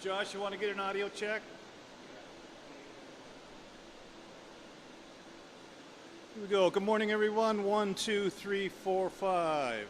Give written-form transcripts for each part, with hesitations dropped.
Josh, you want to get an audio check? Here we go. Good morning, everyone. 1, 2, 3, 4, 5.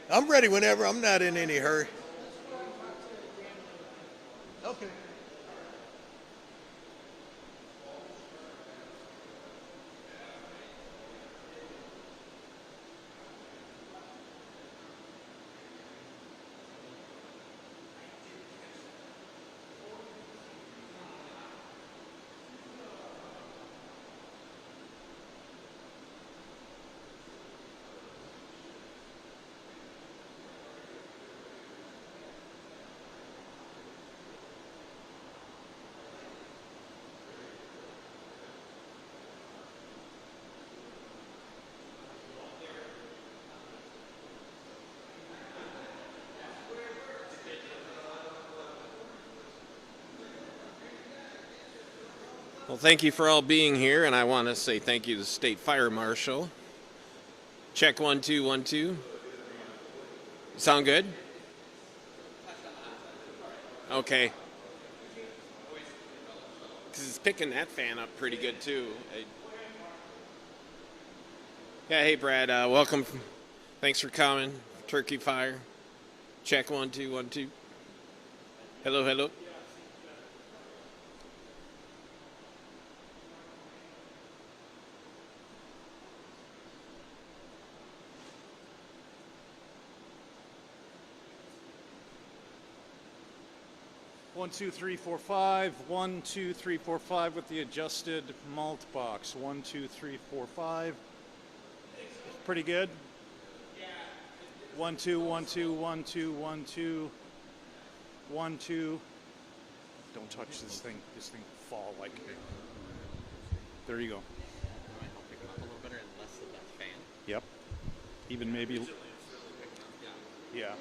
I'm ready whenever. I'm not in any hurry. Okay. Well, thank you for all being here, and I want to say thank you to the State Fire Marshal. Check 1 2 1 2. Sound good? Okay. Because it's picking that fan up pretty good too. Yeah, hey Brad, welcome. Thanks for coming. Turkey Fire. Check 1 2 1 2. Hello, hello. 1, 2, 3, 4, 5. 1, 2, 3, 4, 5 with the adjusted malt box. 1, 2, 3, 4, 5. Pretty good. 1, 2, 1, 2, 1, 2, 1, 2, 1, 2. Don't touch this thing. This thing will fall like. There you go. Might help pick it up a little better and less of that fan. Yep. Even maybe. Yeah.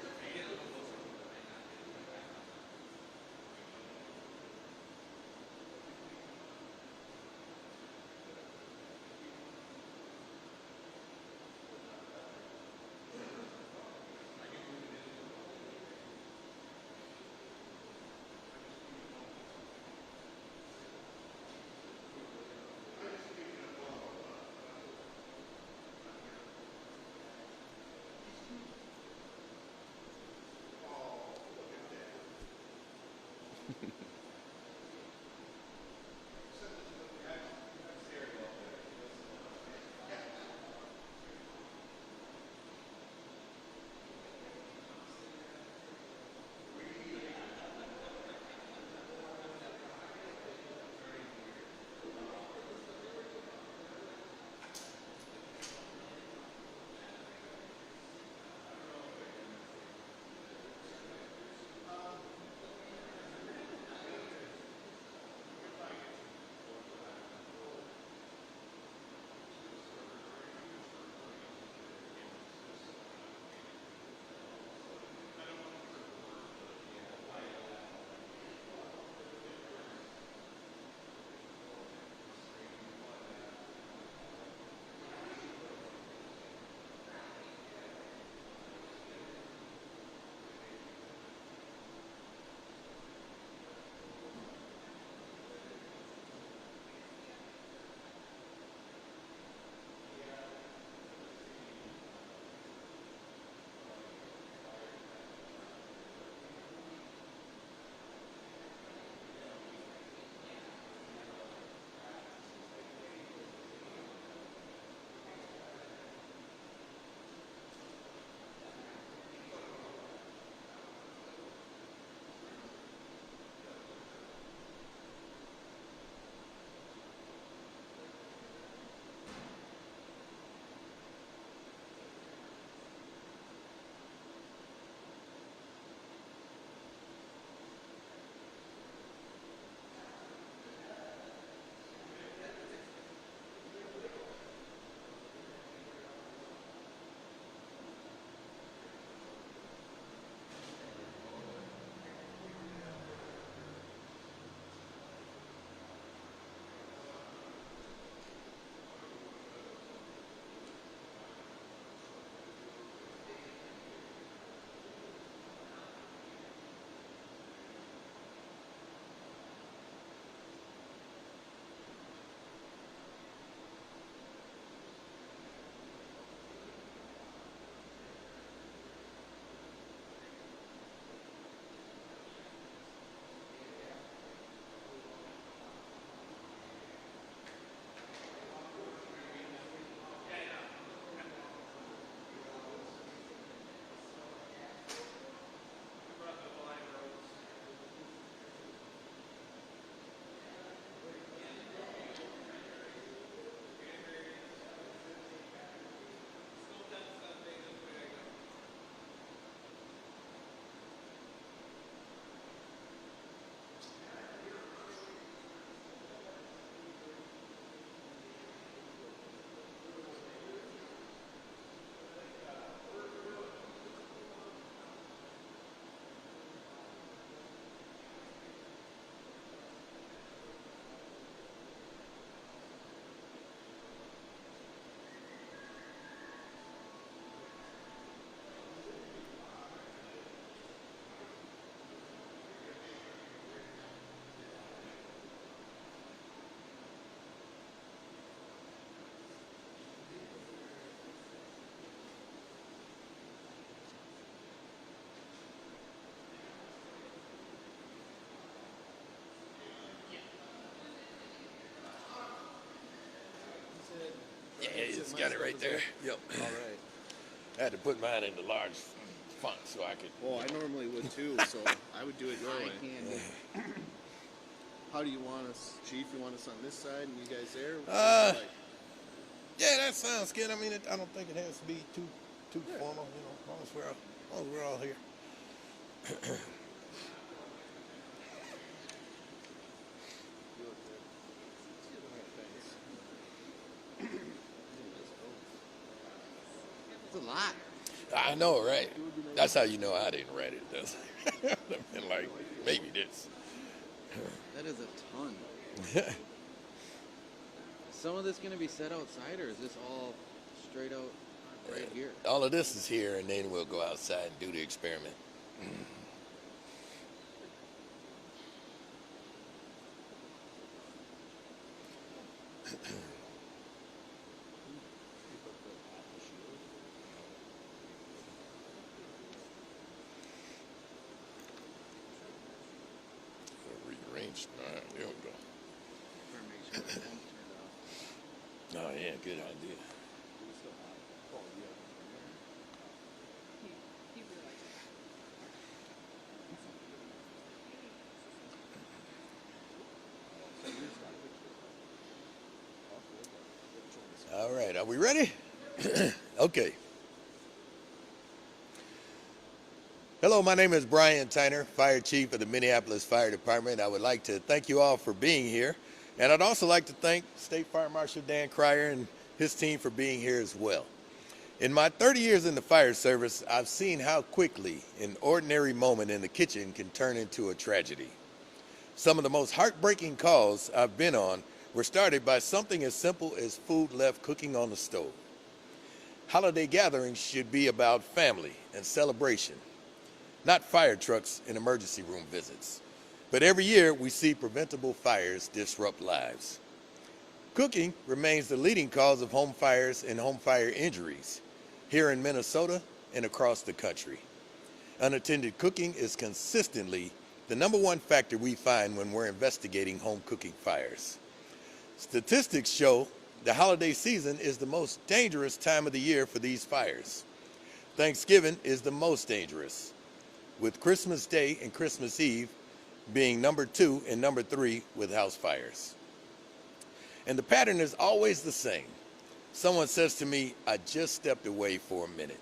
Yeah, it's got it right there. Yep. All right. I had to put mine in the large fun so I could. Well, I normally would too, so I would do it your way. How do you want us, Chief? You want us on this side and you guys there? Yeah, that sounds good. I mean, I don't think it has to be too formal, you know, as long as we're all here. It's a lot. I know, right? That's how you know I didn't write it. That's like maybe this. That is a ton. Some of this going to be set outside, or is this all straight out right here? All of this is here, and then we'll go outside and do the experiment. Rearranged. All right, there we go. Make sure the lamp turned off. Oh yeah, good idea. All right, are we ready? Okay. Hello, my name is Brian Tyner, Fire Chief of the Minneapolis Fire Department. I would like to thank you all for being here. And I'd also like to thank State Fire Marshal Dan Cryer and his team for being here as well. In my 30 years in the fire service, I've seen how quickly an ordinary moment in the kitchen can turn into a tragedy. Some of the most heartbreaking calls I've been on were started by something as simple as food left cooking on the stove. Holiday gatherings should be about family and celebration, not fire trucks and emergency room visits. But every year we see preventable fires disrupt lives. Cooking remains the leading cause of home fires and home fire injuries here in Minnesota and across the country. Unattended cooking is consistently the #1 factor we find when we're investigating home cooking fires. Statistics show the holiday season is the most dangerous time of the year for these fires. Thanksgiving is the most dangerous, with Christmas Day and Christmas Eve being #2 and #3 with house fires. And the pattern is always the same. Someone says to me, I just stepped away for a minute.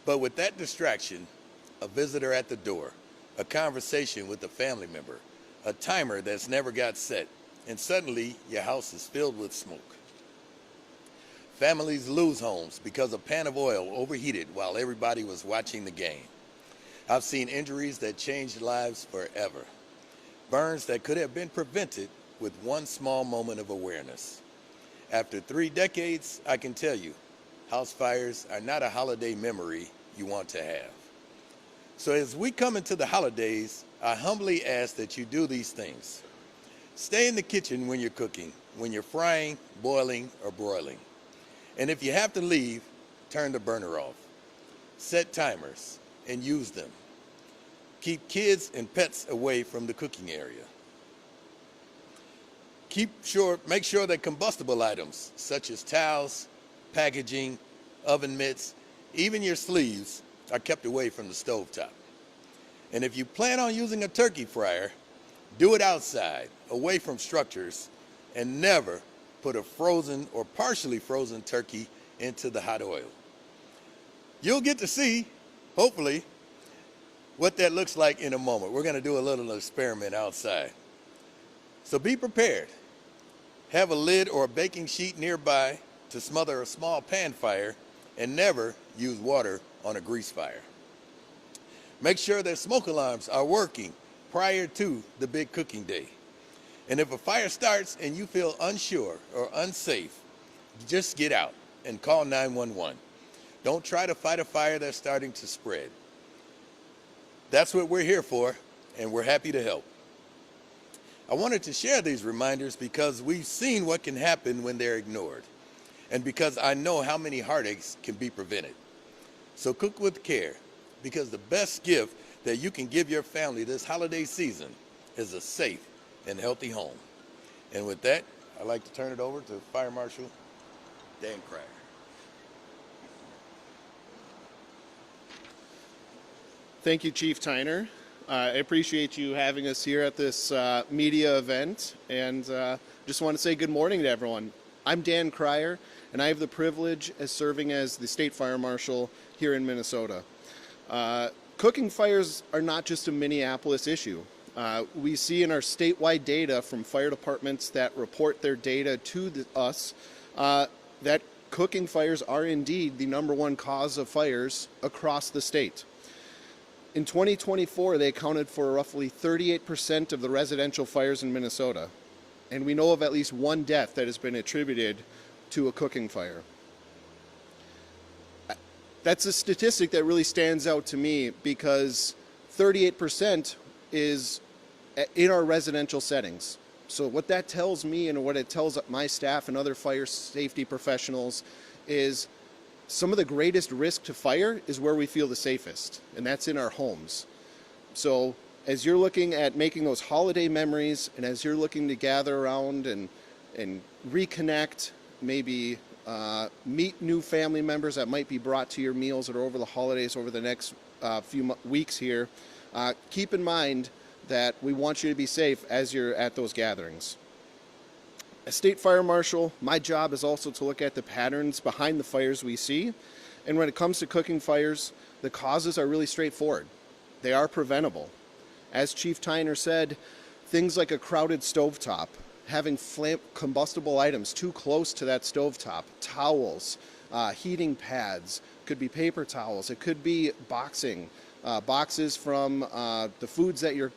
But with that distraction, a visitor at the door, a conversation with a family member, a timer that's never got set, and suddenly your house is filled with smoke. Families lose homes because a pan of oil overheated while everybody was watching the game. I've seen injuries that changed lives forever. Burns that could have been prevented with one small moment of awareness. After 3 decades, I can tell you, house fires are not a holiday memory you want to have. So as we come into the holidays, I humbly ask that you do these things. Stay in the kitchen when you're cooking, when you're frying, boiling, or broiling. And if you have to leave, turn the burner off. Set timers and use them. Keep kids and pets away from the cooking area. Make sure that combustible items such as towels, packaging, oven mitts, even your sleeves are kept away from the stovetop. And if you plan on using a turkey fryer, do it outside, away from structures, and never put a frozen or partially frozen turkey into the hot oil. You'll get to see, hopefully, what that looks like in a moment. We're going to do a little experiment outside. So be prepared. Have a lid or a baking sheet nearby to smother a small pan fire, and never use water on a grease fire. Make sure that smoke alarms are working prior to the big cooking day. And if a fire starts and you feel unsure or unsafe, just get out and call 911. Don't try to fight a fire that's starting to spread. That's what we're here for, and we're happy to help. I wanted to share these reminders because we've seen what can happen when they're ignored, and because I know how many heartaches can be prevented. So cook with care, because the best gift that you can give your family this holiday season is a safe and healthy home. And with that, I'd like to turn it over to Fire Marshal Dan Cryer. Thank you, Chief Tyner. I appreciate you having us here at this media event, and just want to say good morning to everyone. I'm Dan Cryer, and I have the privilege of serving as the State Fire Marshal here in Minnesota. Cooking fires are not just a Minneapolis issue. We see in our statewide data from fire departments that report their data to us that cooking fires are indeed the #1 cause of fires across the state. In 2024, they accounted for roughly 38% of the residential fires in Minnesota, and we know of at least one death that has been attributed to a cooking fire. That's a statistic that really stands out to me because 38% is in our residential settings. So what that tells me and what it tells my staff and other fire safety professionals is some of the greatest risk to fire is where we feel the safest, and that's in our homes. So as you're looking at making those holiday memories, and as you're looking to gather around and reconnect, maybe meet new family members that might be brought to your meals that are over the holidays over the next few weeks here, keep in mind that we want you to be safe as you're at those gatherings. As State Fire Marshal, my job is also to look at the patterns behind the fires we see. And when it comes to cooking fires, the causes are really straightforward. They are preventable. As Chief Tyner said, things like a crowded stovetop, having combustible items too close to that stovetop, towels, heating pads, could be paper towels, it could be boxes from the foods that you're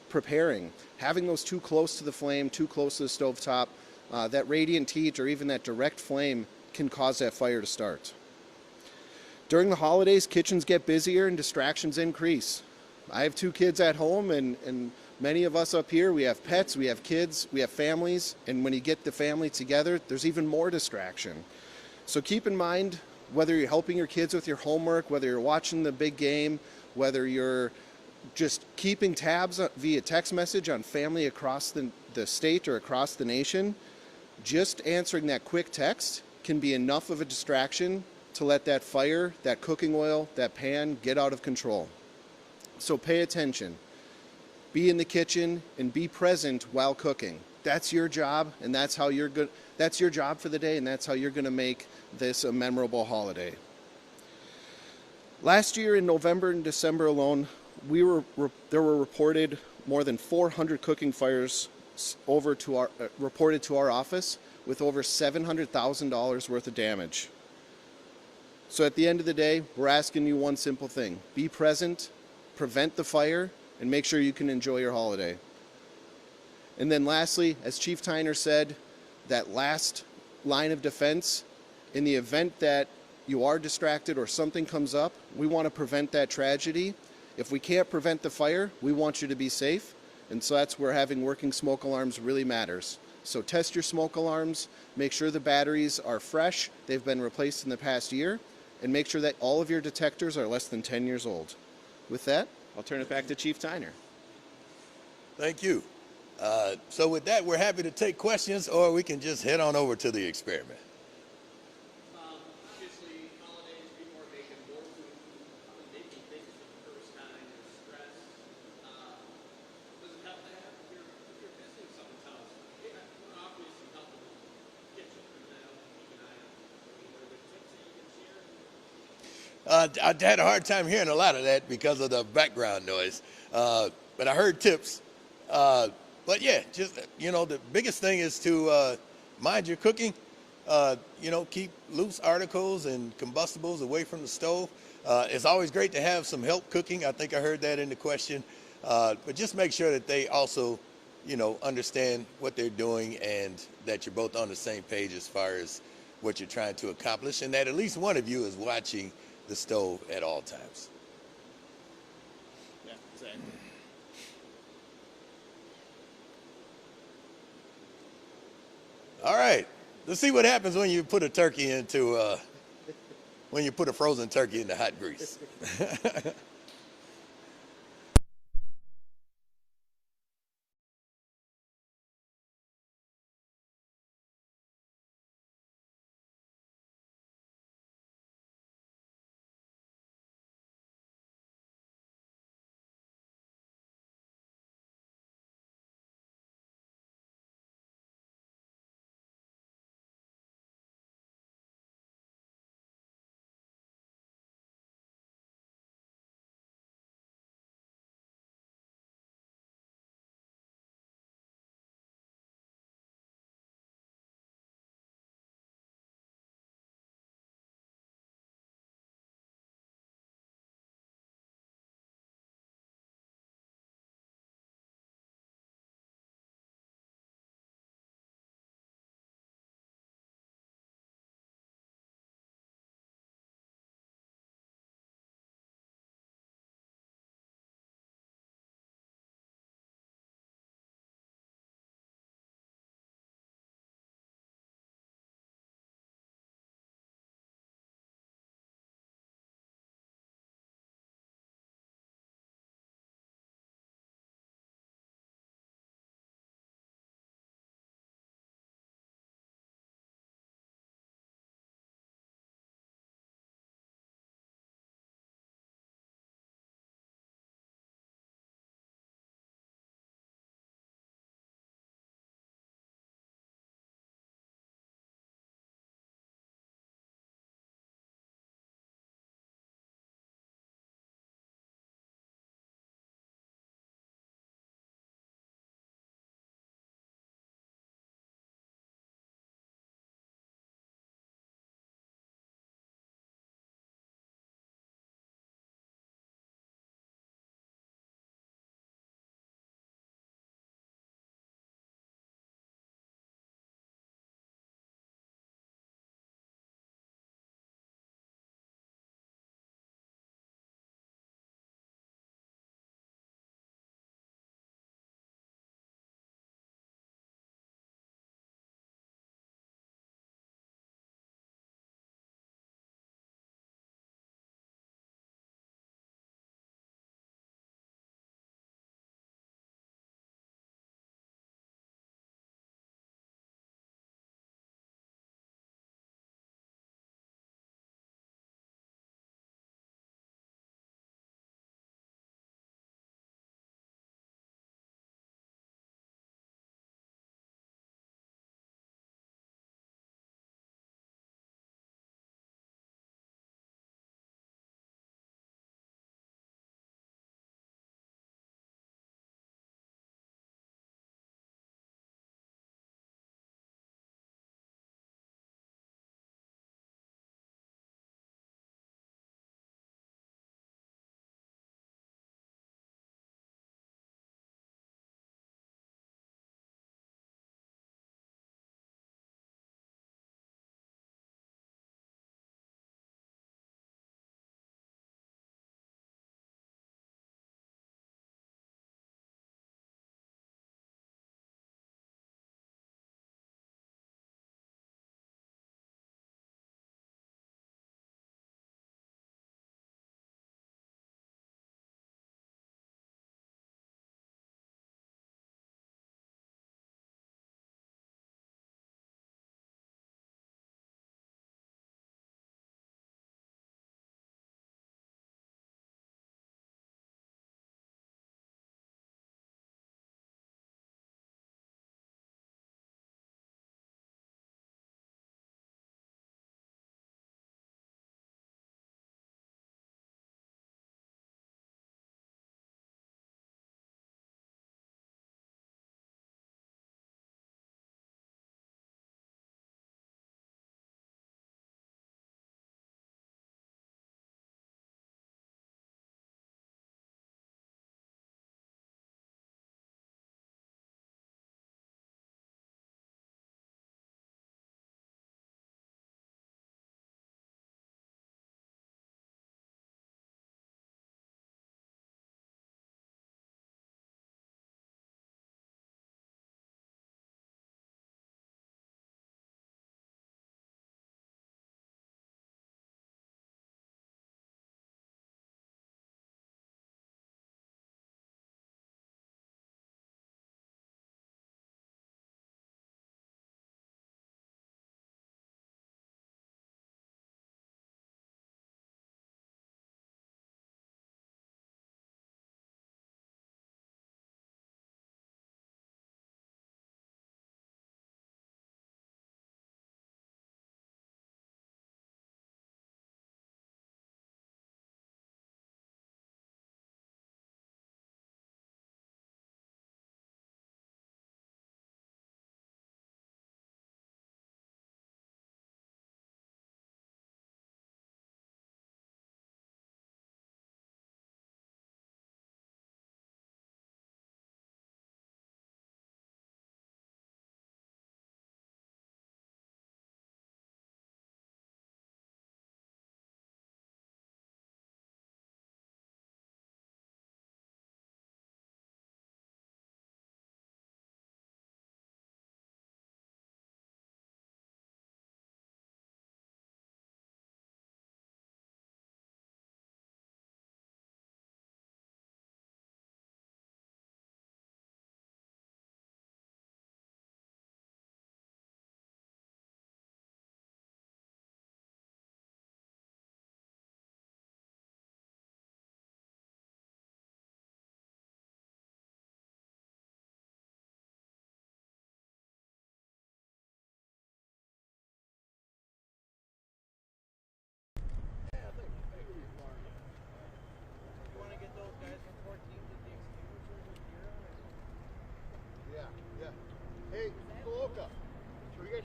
preparing. Having those too close to the flame, too close to the stovetop, that radiant heat or even that direct flame can cause that fire to start. During the holidays, kitchens get busier and distractions increase. I have 2 kids at home, and many of us up here, we have pets, we have kids, we have families, and when you get the family together, there's even more distraction. So keep in mind, whether you're helping your kids with your homework, whether you're watching the big game, whether you're just keeping tabs via text message on family across the state or across the nation, just answering that quick text can be enough of a distraction to let that fire, that cooking oil, that pan get out of control. So pay attention. Be in the kitchen and be present while cooking. That's your job, and that's how you're good. That's your job for the day, and that's how you're going to make this a memorable holiday. Last year in November and December alone, there were reported more than 400 cooking fires reported to our office with over $700,000 worth of damage. So at the end of the day, we're asking you one simple thing: be present, prevent the fire, and make sure you can enjoy your holiday. And then lastly, as Chief Tyner said, that last line of defense, in the event that you are distracted or something comes up, we want to prevent that tragedy. If we can't prevent the fire, we want you to be safe. And so that's where having working smoke alarms really matters. So test your smoke alarms, make sure the batteries are fresh, they've been replaced in the past year, and make sure that all of your detectors are less than 10 years old. With that, I'll turn it back to Chief Tyner. Thank you. So with that, we're happy to take questions, or we can just head on over to the experiment. Obviously, holidays, people are making more food, making things for the first time, they're stressed. Does it help to have, if you're visiting someone's house, you want to offer you some help in the kitchen, for example, keep an eye on it. I mean, are there tips that you can share? I had a hard time hearing a lot of that because of the background noise, but I heard tips. But yeah, just, the biggest thing is to mind your cooking. Keep loose articles and combustibles away from the stove. It's always great to have some help cooking. I think I heard that in the question. But just make sure that they also, understand what they're doing and that you're both on the same page as far as what you're trying to accomplish, and that at least one of you is watching the stove at all times. Yeah, exactly. All right, let's see what happens when you put a turkey when you put a frozen turkey into hot grease.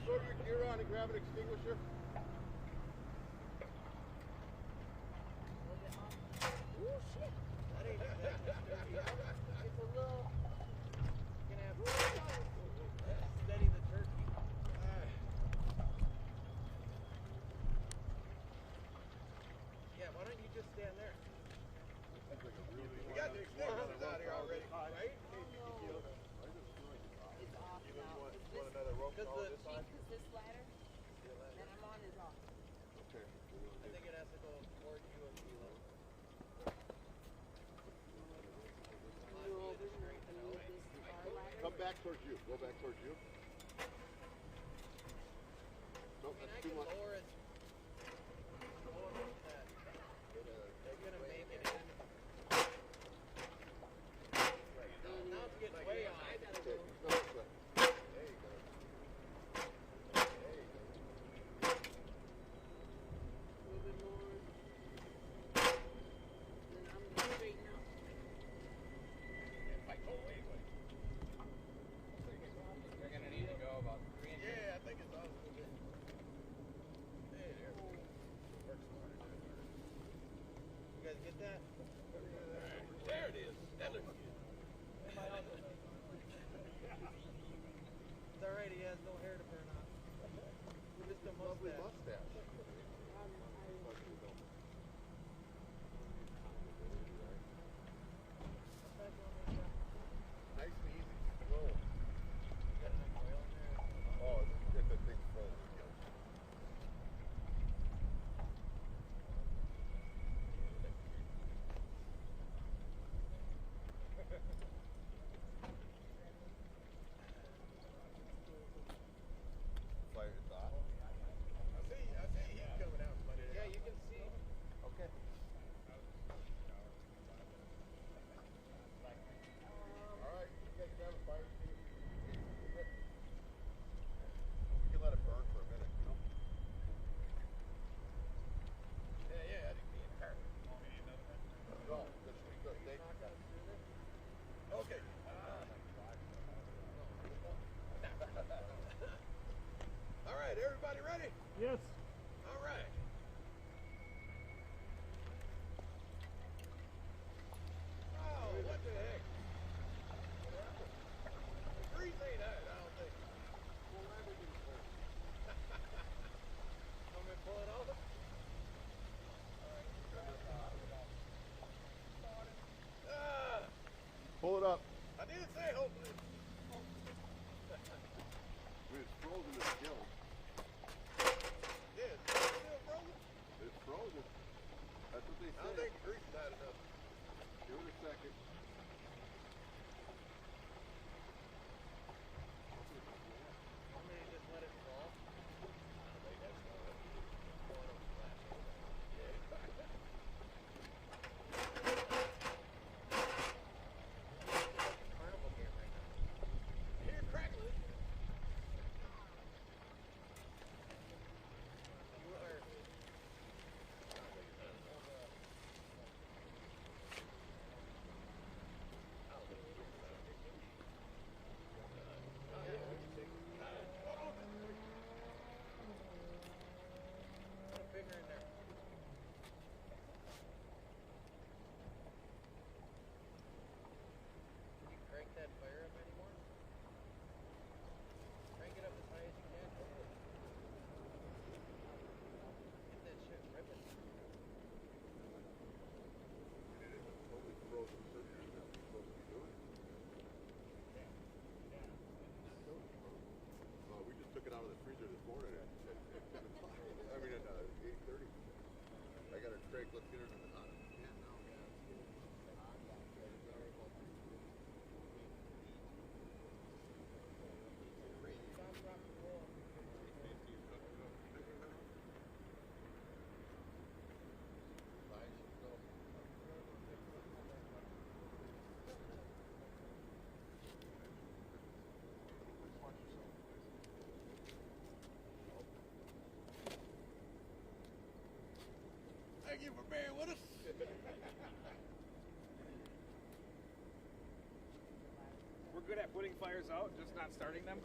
Go to your gear on and grab an extinguisher. Oh shit! That ain't dirty. It's a little. Gonna have to steady the turkey. Yeah, why don't you just stand there? We got the extinguishers out here already, right? It's off now. Want another rope Because on the- this side? Because this ladder that I'm on is off. Okay. I think it has to go toward you and below. Go over and remove this bar ladder. Come back towards you. Go back towards you. Nope, I mean, I that's too can much. lower it. Lower it like that. They're gonna make it in. Now it's getting way on. I gotta go. Go this way. There you go. There you go. A little bit more. Then I'm going to straighten out. They're gonna need to go about 3 inches. Yeah, I think it's off a little bit. Hey, there. Work smarter, do it harder. You guys get that? There it is. That looks good. It's alright, he has no hair to burn off. Just a Lovely mustache. mustache. Nice and easy. Slow. Got enough oil in there? Oh, if the thing's full. Fire thought. I see heat coming out from under Yeah, there. you can see. Okay. All right, you guys grab a fire extinguisher. You can let it burn for a minute, you know? Yeah, I didn't mean to hurt. No, that should be good. Thank you. Okay. All right, everybody ready? Yes. All right. Oh, what the heck? The grease ain't out, I don't think. Want me to pull it over? Ah, Pull it up. I didn't say hopefully. It's frozen to skill. Yeah, it's still frozen. It's frozen. That's what they say. I don't think the grease is hot enough. Give it a second. Want me to just let it fall? Carnival game right now. Here, crackle it. You are. Put a finger in there. Can you crank that fire up anymore? Crank it up as high as you can. Get that shit ripping. Totally frozen surgery is not what you're supposed to be doing. We just took it out of the freezer this morning at 7 o'clock. I mean at 8:30. I got a Craig, let's get her in the hot. Thank you for bearing with us. We're good at putting fires out, just not starting them.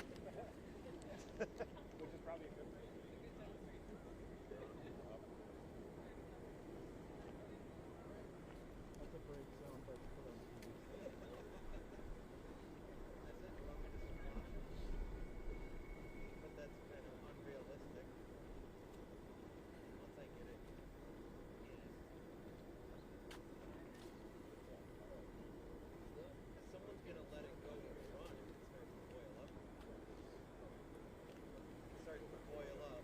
Which is probably a good thing. That's a great sound bite to put on TV. But that's kind of unrealistic. Once I get it in. Someone's gonna let it go and run if it starts to boil up. It starts to boil up.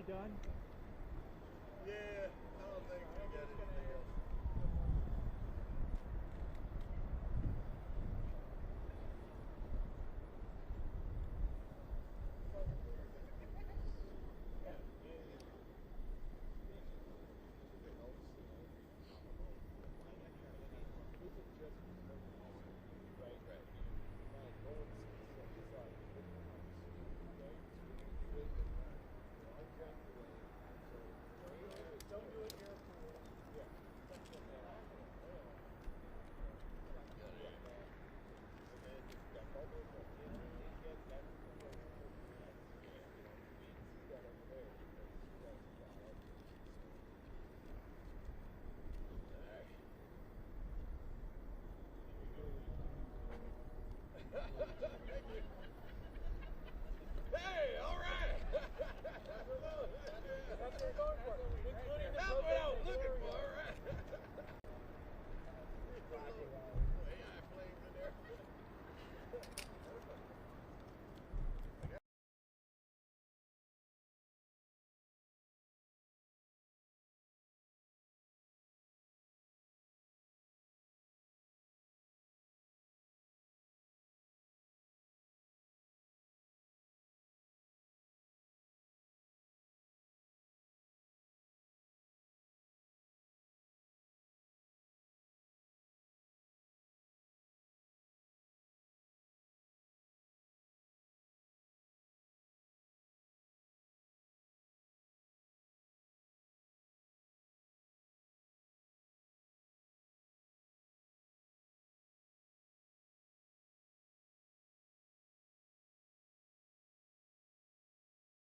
done? Yeah.